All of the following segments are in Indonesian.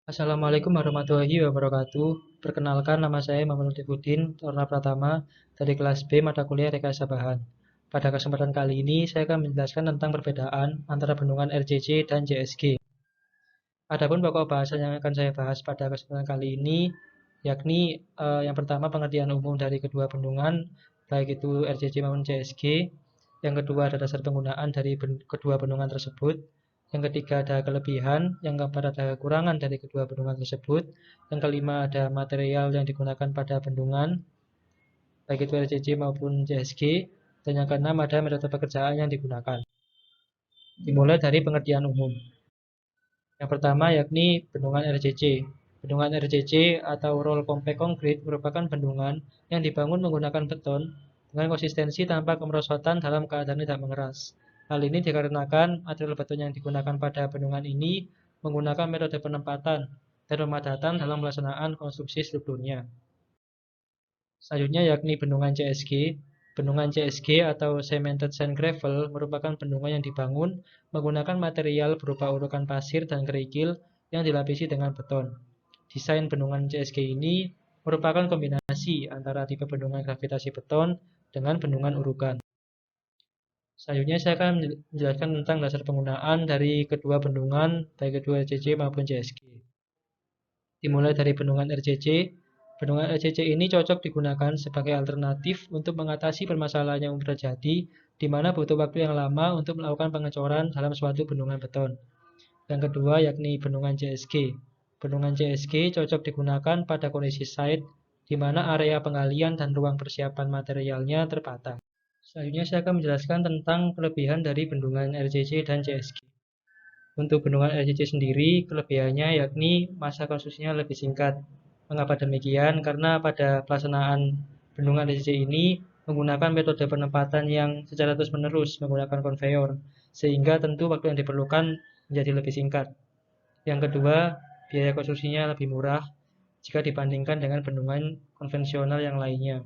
Assalamualaikum warahmatullahi wabarakatuh. Perkenalkan, nama saya Muhammad Lutfiuddin Torna Pratama dari kelas B mata kuliah Rekayasa Bahan. Pada kesempatan kali ini, saya akan menjelaskan tentang perbedaan antara bendungan RCC dan JSG. Adapun pokok bahasan yang akan saya bahas pada kesempatan kali ini, yakni yang pertama pengertian umum dari kedua bendungan, baik itu RCC maupun JSG. Yang kedua ada dasar penggunaan dari kedua bendungan tersebut. Yang ketiga ada kelebihan, yang keempat ada kekurangan dari kedua bendungan tersebut. Yang kelima ada material yang digunakan pada bendungan, baik itu RCC maupun JSG. Dan yang keenam ada metode pekerjaan yang digunakan. Dimulai dari pengertian umum. Yang pertama yakni bendungan RCC. Bendungan RCC atau Roll Compact Concrete merupakan bendungan yang dibangun menggunakan beton dengan konsistensi tanpa kemerosotan dalam keadaan tidak mengeras. Hal ini dikarenakan material beton yang digunakan pada bendungan ini menggunakan metode penempatan dan pemadatan dalam pelaksanaan konstruksi strukturnya. Selanjutnya yakni bendungan CSG. Bendungan CSG atau Cemented Sand Gravel merupakan bendungan yang dibangun menggunakan material berupa urukan pasir dan kerikil yang dilapisi dengan beton. Desain bendungan CSG ini merupakan kombinasi antara tipe bendungan gravitasi beton dengan bendungan urukan. Selanjutnya saya akan menjelaskan tentang dasar penggunaan dari kedua bendungan, baik kedua RCC maupun CSG. Dimulai dari bendungan RCC. Bendungan RCC ini cocok digunakan sebagai alternatif untuk mengatasi permasalahan yang terjadi, di mana butuh waktu yang lama untuk melakukan pengecoran dalam suatu bendungan beton. Yang kedua yakni bendungan CSG. Bendungan CSG cocok digunakan pada kondisi site, di mana area penggalian dan ruang persiapan materialnya terbatas. Selanjutnya saya akan menjelaskan tentang kelebihan dari bendungan RCC dan CSG. Untuk bendungan RCC sendiri, kelebihannya yakni masa konstruksinya lebih singkat. Mengapa demikian? Karena pada pelaksanaan bendungan RCC ini menggunakan metode penempatan yang secara terus-menerus menggunakan konveyor, sehingga tentu waktu yang diperlukan menjadi lebih singkat. Yang kedua, biaya konstruksinya lebih murah jika dibandingkan dengan bendungan konvensional yang lainnya.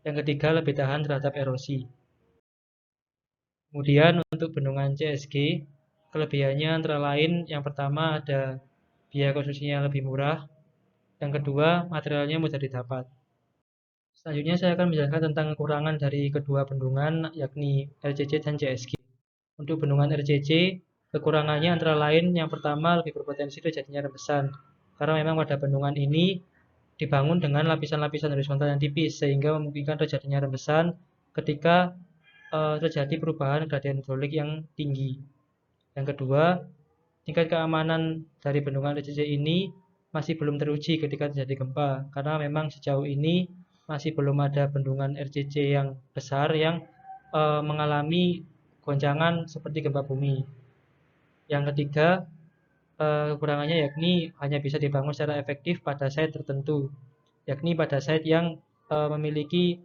Yang ketiga, lebih tahan terhadap erosi. Kemudian untuk bendungan CSG, kelebihannya antara lain yang pertama ada biaya konstruksinya lebih murah, yang kedua materialnya mudah didapat. Selanjutnya saya akan menjelaskan tentang kekurangan dari kedua bendungan yakni RCC dan CSG. Untuk bendungan RCC, kekurangannya antara lain yang pertama lebih berpotensi terjadinya rembesan, karena memang pada bendungan ini dibangun dengan lapisan-lapisan horizontal yang tipis sehingga memungkinkan terjadinya rembesan ketika terjadi perubahan gradien hidrolik yang tinggi. Yang kedua, tingkat keamanan dari bendungan RCC ini masih belum teruji ketika terjadi gempa, karena memang sejauh ini masih belum ada bendungan RCC yang besar yang mengalami goncangan seperti gempa bumi. Yang ketiga, kekurangannya yakni hanya bisa dibangun secara efektif pada site tertentu, yakni pada site yang memiliki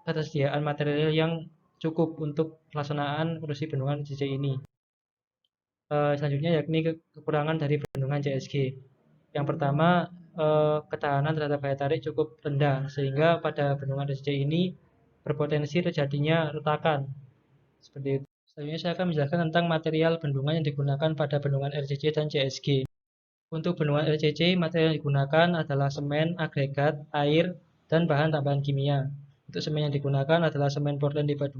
ketersediaan material yang cukup untuk pelaksanaan konstruksi bendungan RCC ini. Selanjutnya yakni kekurangan dari bendungan CSG. Yang pertama, ketahanan terhadap daya tarik cukup rendah, sehingga pada bendungan RCC ini berpotensi terjadinya retakan. Seperti itu. Selanjutnya saya akan menjelaskan tentang material bendungan yang digunakan pada bendungan RCC dan CSG. Untuk bendungan RCC, material yang digunakan adalah semen, agregat, air, dan bahan tambahan kimia. Untuk semen yang digunakan adalah semen Portland tipe 2,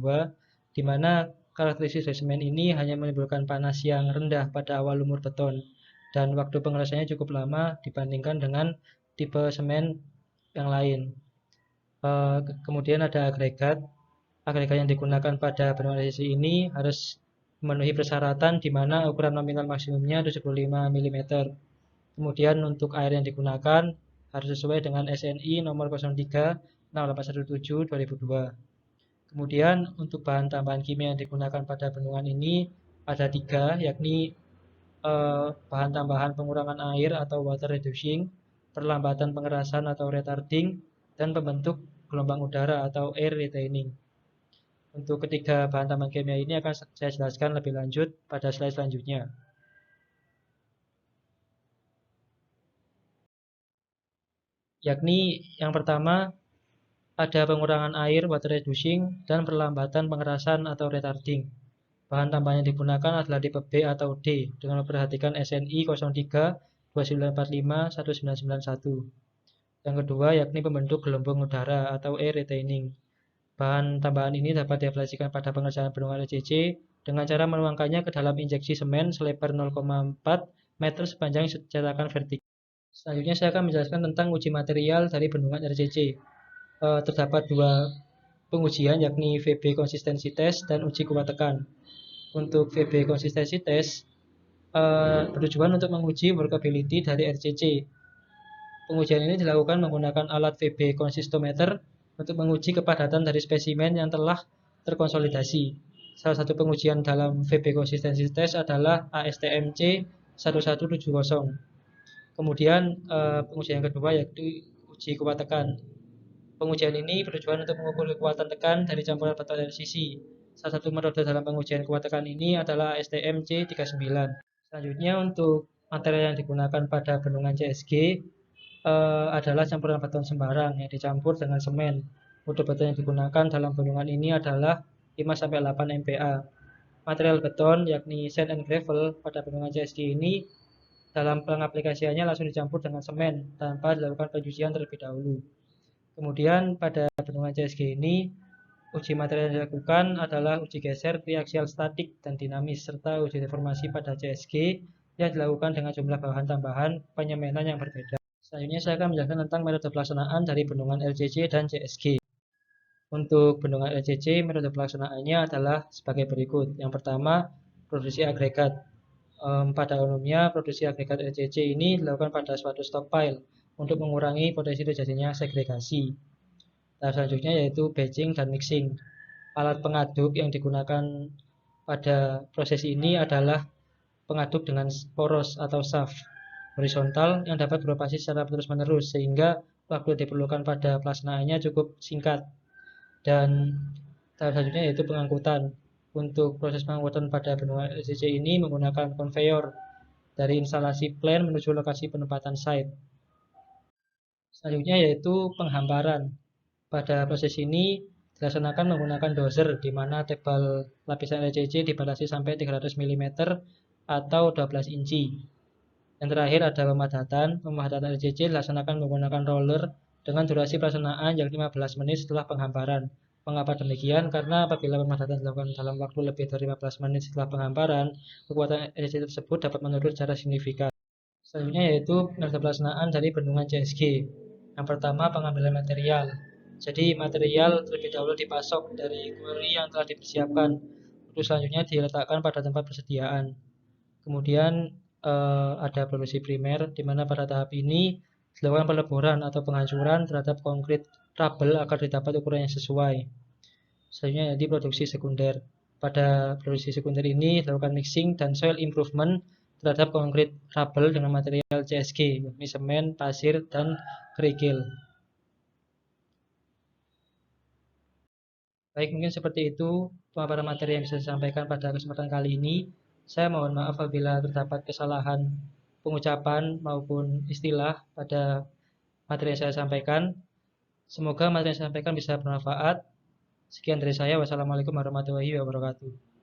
di mana karakteristik dari semen ini hanya menimbulkan panas yang rendah pada awal lumur beton, dan waktu pengerasannya cukup lama dibandingkan dengan tipe semen yang lain. Kemudian ada agregat. Agregat yang digunakan pada bendungan RCC ini harus memenuhi persyaratan di mana ukuran nominal maksimumnya 75 mm. Kemudian untuk air yang digunakan harus sesuai dengan SNI nomor 03-6817/2002. Kemudian untuk bahan tambahan kimia yang digunakan pada bendungan ini ada 3, yakni bahan tambahan pengurangan air atau water reducing, perlambatan pengerasan atau retarding, dan pembentuk gelombang udara atau air retaining. Untuk ketiga bahan tambahan kimia ini akan saya jelaskan lebih lanjut pada slide selanjutnya. Yakni yang pertama ada pengurangan air water reducing dan perlambatan pengerasan atau retarding. Bahan tambahan yang digunakan adalah tipe B atau D dengan memperhatikan SNI 2945 1991. Yang kedua yakni pembentuk gelembung udara atau air retaining. Bahan tambahan ini dapat diaplikasikan pada pengerjaan bendungan LCC dengan cara menuangkannya ke dalam injeksi semen selebar 0,4 meter sepanjang cetakan vertikal. Selanjutnya saya akan menjelaskan tentang uji material dari bendungan RCC. Terdapat dua pengujian yakni VB konsistensi test dan uji kuat tekan. Untuk VB konsistensi test bertujuan untuk menguji workability dari RCC. Pengujian ini dilakukan menggunakan alat VB konsistometer untuk menguji kepadatan dari spesimen yang telah terkonsolidasi. Salah satu pengujian dalam VB konsistensi test adalah ASTM C 1170. Kemudian pengujian yang kedua yaitu uji kuat tekan. Pengujian ini bertujuan untuk mengukur kekuatan tekan dari campuran batu LCC. Salah satu metode dalam pengujian kuat tekan ini adalah ASTM C39. Selanjutnya untuk material yang digunakan pada bendungan CSG adalah campuran beton sembarang yang dicampur dengan semen. Mutu beton yang digunakan dalam bendungan ini adalah 5-8 MPa. Material beton yakni sand and gravel pada bendungan CSG ini dalam pengaplikasiannya langsung dicampur dengan semen tanpa dilakukan pencucian terlebih dahulu. Kemudian pada bendungan CSG ini uji material yang dilakukan adalah uji geser, triaksial statik dan dinamis serta uji deformasi pada CSG yang dilakukan dengan jumlah bahan tambahan penyemenan yang berbeda. Selanjutnya saya akan menjelaskan tentang metode pelaksanaan dari bendungan LCC dan CSG. Untuk bendungan LCC, metode pelaksanaannya adalah sebagai berikut. Yang pertama, produksi agregat. Pada umumnya, produksi agregat LCC ini dilakukan pada suatu stockpile untuk mengurangi potensi terjadinya segregasi. Tahap selanjutnya yaitu batching dan mixing. Alat pengaduk yang digunakan pada proses ini adalah pengaduk dengan poros atau shaft horizontal yang dapat beroperasi secara terus-menerus sehingga waktu yang diperlukan pada pelaksanaannya cukup singkat. Dan tahap selanjutnya yaitu pengangkutan. Untuk proses pengangkutan pada bendungan LCC ini menggunakan konveyor dari instalasi plant menuju lokasi penempatan site. Selanjutnya yaitu penghamparan. Pada proses ini dilaksanakan menggunakan dozer di mana tebal lapisan LCC dibatasi sampai 300 mm atau 12 inci. Yang terakhir ada pemadatan. Pemadatan LCC dilaksanakan menggunakan roller dengan durasi pelaksanaan yang 15 menit setelah penghamparan. Mengapa demikian? Karena apabila pemadatan dilakukan dalam waktu lebih dari 15 menit setelah penghamparan, kekuatan LCC tersebut dapat menurun secara signifikan. Selanjutnya yaitu metode pelaksanaan dari bendungan CSG. Yang pertama, pengambilan material. Jadi material terlebih dahulu dipasok dari kuari yang telah dipersiapkan. Terus selanjutnya diletakkan pada tempat persediaan. Kemudian ada produksi primer, di mana pada tahap ini dilakukan peleburan atau penghancuran terhadap konkrit rubble agar didapat ukuran yang sesuai. Selanjutnya jadi produksi sekunder. Pada produksi sekunder ini dilakukan mixing dan soil improvement terhadap konkrit rubble dengan material CSG, yakni semen, pasir, dan kerikil. Baik, mungkin seperti itu pemaparan materi yang bisa saya sampaikan pada kesempatan kali ini. Saya mohon maaf apabila terdapat kesalahan pengucapan maupun istilah pada materi yang saya sampaikan. Semoga materi yang saya sampaikan bisa bermanfaat. Sekian dari saya. Wassalamualaikum warahmatullahi wabarakatuh.